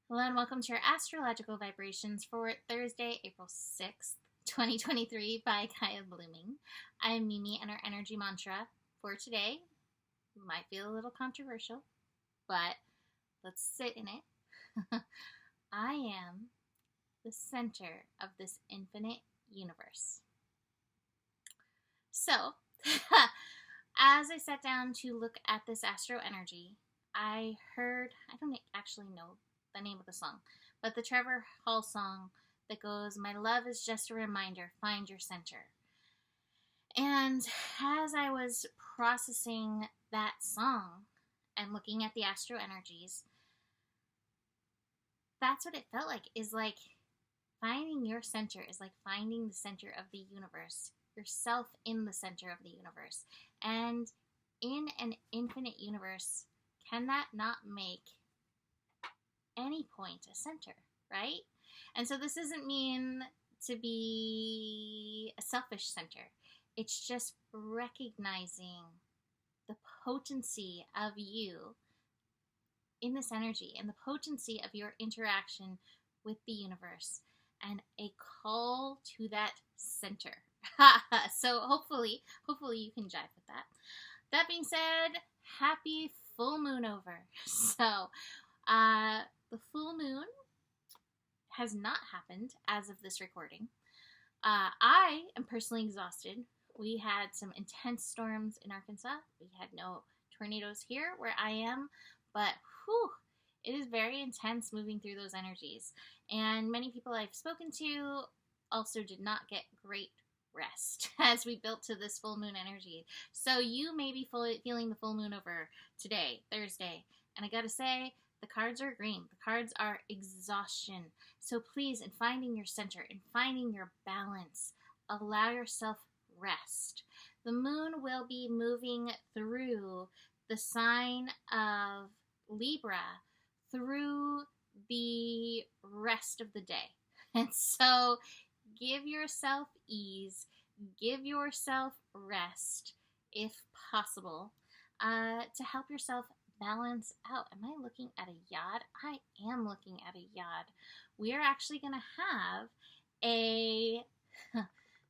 Hello and welcome to your astrological vibrations for Thursday, April 6th, 2023 by Gaia Blooming. I'm Mimi, and our energy mantra for today might feel a little controversial, but let's sit in it. I am the center of this infinite universe. So, as I sat down to look at this astro energy, I don't actually know the name of the song, but the Trevor Hall song that goes, "My love is just a reminder, find your center." And as I was processing that song and looking at the astro energies, that's what it felt like, is like finding your center is like finding the center of the universe, yourself in the center of the universe. And in an infinite universe, can that not make any point a center, right? And so this doesn't mean to be a selfish center. It's just recognizing the potency of you in this energy and the potency of your interaction with the universe and a call to that center. So hopefully you can jive with that. That being said, happy full moon over. So the full moon has not happened as of this recording. I am personally exhausted. We had some intense storms in Arkansas. We had no tornadoes here where I am, but it is very intense moving through those energies. And many people I've spoken to also did not get great rest as we built to this full moon energy. So you may be feeling the full moon over today, Thursday. And I gotta say, the cards are green. The cards are exhaustion. So please, in finding your center, in finding your balance, allow yourself rest. The moon will be moving through the sign of Libra through the rest of the day. And so give yourself ease, give yourself rest, if possible, to help yourself balance out. Am I looking at a yod? I am looking at a yod. We are actually going to have a,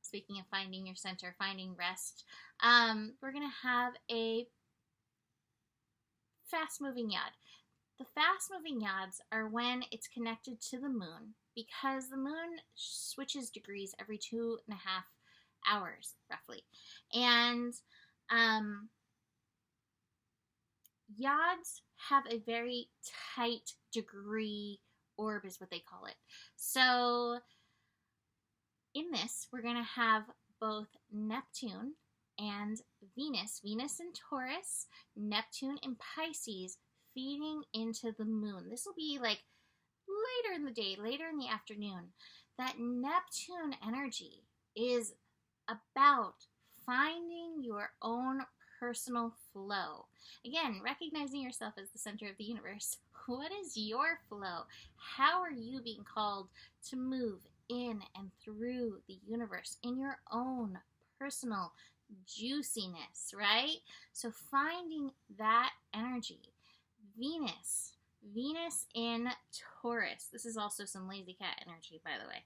speaking of finding your center, finding rest, we're going to have a fast-moving yod. The fast-moving yods are when it's connected to the moon, because the moon switches degrees every 2.5 hours, roughly. And yods have a very tight degree orb, is what they call it. So in this, we're going to have both Neptune and Venus. Venus in Taurus, Neptune in Pisces, feeding into the moon. This will be like later in the day, later in the afternoon. That Neptune energy is about finding your own personal flow. Again, recognizing yourself as the center of the universe. What is your flow? How are you being called to move in and through the universe in your own personal juiciness, right? So finding that energy. Venus in Taurus. This is also some lazy cat energy, by the way.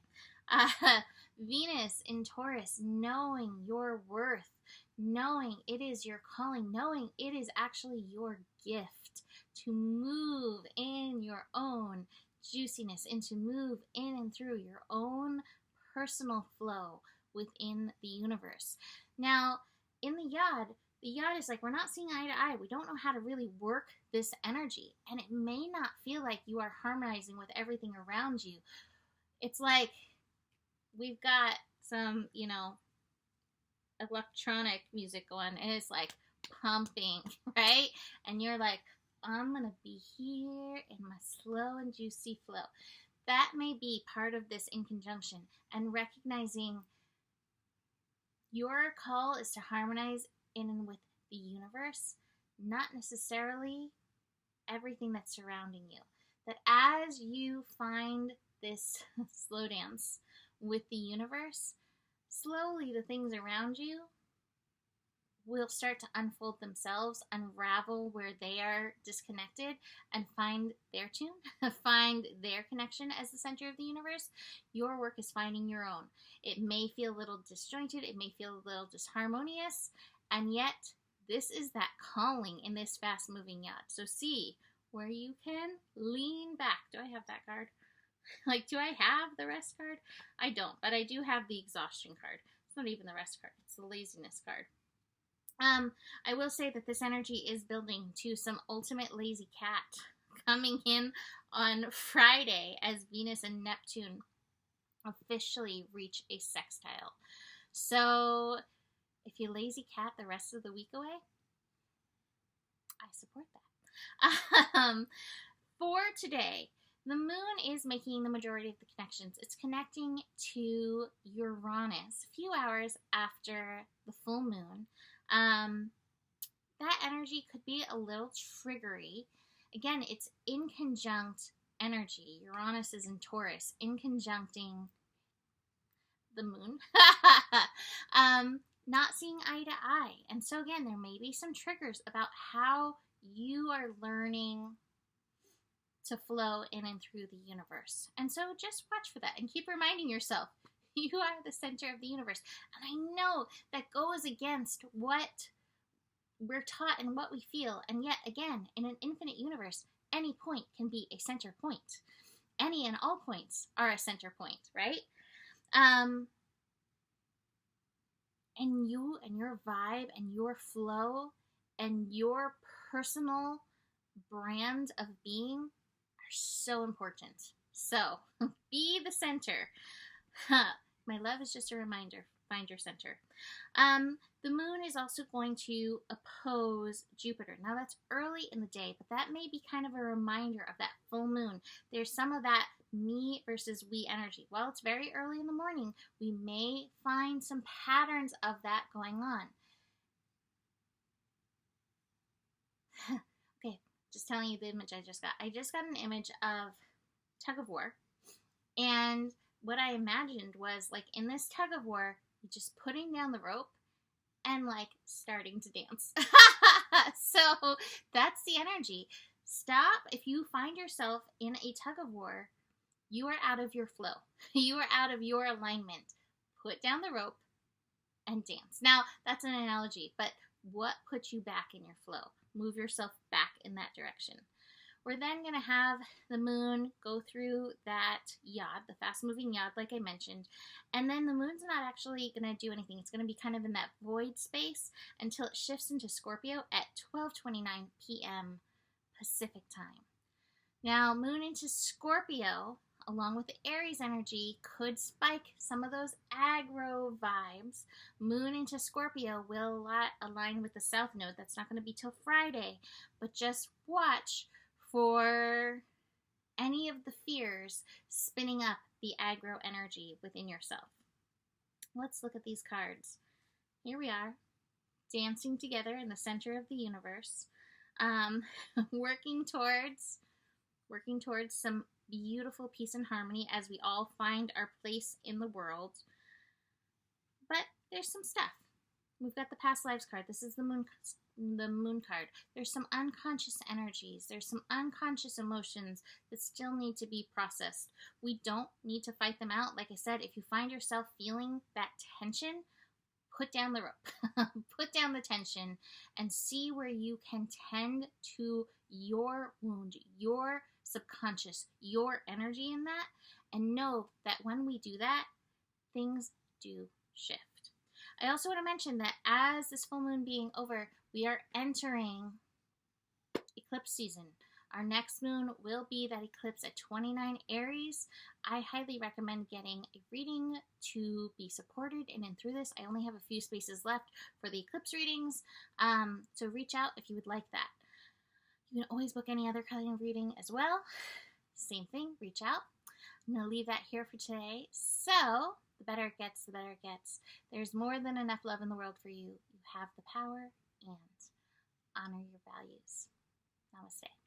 Venus in Taurus, knowing your worth, knowing it is your calling, knowing it is actually your gift to move in your own juiciness and to move in and through your own personal flow within the universe. Now, in the yod is like, we're not seeing eye to eye. We don't know how to really work this energy. And it may not feel like you are harmonizing with everything around you. It's like we've got some, electronic music going, and it's like pumping, right? And you're like, I'm going to be here in my slow and juicy flow. That may be part of this in conjunction, and recognizing your call is to harmonize in and with the universe, not necessarily everything that's surrounding you. That as you find this slow dance with the universe, slowly the things around you will start to unfold themselves, unravel where they are disconnected, and find their tune, find their connection as the center of the universe. Your work is finding your own. It may feel a little disjointed, it may feel a little disharmonious, and yet this is that calling in this fast-moving yacht. So see where you can lean back. Do I have that card? Like, do I have the rest card? I don't, but I do have the exhaustion card. It's not even the rest card, it's the laziness card. I will say that this energy is building to some ultimate lazy cat coming in on Friday as Venus and Neptune officially reach a sextile. So if you lazy cat the rest of the week away, I support that. For today, the moon is making the majority of the connections. It's connecting to Uranus a few hours after the full moon. That energy could be a little triggery. Again, it's in conjunct energy. Uranus is in Taurus, in conjuncting the moon. Not seeing eye to eye. And so again, there may be some triggers about how you are learning to flow in and through the universe. And so just watch for that and keep reminding yourself, you are the center of the universe. And I know that goes against what we're taught and what we feel. And yet, again, in an infinite universe, any point can be a center point. Any and all points are a center point, right? And you and your vibe and your flow and your personal brand of being are so important. So, be the center. My love is just a reminder. Find your center. The moon is also going to oppose Jupiter. Now that's early in the day, but that may be kind of a reminder of that full moon. There's some of that me versus we energy. While it's very early in the morning, we may find some patterns of that going on. Okay, just telling you the image I just got. I just got an image of tug of war, and what I imagined was, like, in this tug of war, just putting down the rope and, like, starting to dance. So that's the energy. Stop. If you find yourself in a tug of war, you are out of your flow. You are out of your alignment. Put down the rope and dance. Now, that's an analogy, but what puts you back in your flow? Move yourself back in that direction. We're then going to have the moon go through that yod, the fast-moving yod, like I mentioned, and then the moon's not actually going to do anything. It's going to be kind of in that void space until it shifts into Scorpio at 12:29 p.m. Pacific time. Now, moon into Scorpio, along with the Aries energy, could spike some of those aggro vibes. Moon into Scorpio will align with the South Node. That's not going to be till Friday, but just watch for any of the fears spinning up the aggro energy within yourself. Let's look at these cards. Here we are, dancing together in the center of the universe, working towards some beautiful peace and harmony as we all find our place in the world. But there's some stuff. We've got the past lives card. This is the moon card. There's some unconscious energies. There's some unconscious emotions that still need to be processed. We don't need to fight them out. Like I said, if you find yourself feeling that tension, put down the rope. Put down the tension and see where you can tend to your wound, your subconscious, your energy in that, and know that when we do that, things do shift. I also want to mention that as this full moon being over, we are entering eclipse season. Our next moon will be that eclipse at 29 Aries. I highly recommend getting a reading to be supported in and through this. I only have a few spaces left for the eclipse readings, so reach out if you would like that. You can always book any other kind of reading as well. Same thing, reach out. I'm going to leave that here for today. So, the better it gets, the better it gets. There's more than enough love in the world for you. You have the power, and honor your values. Namaste.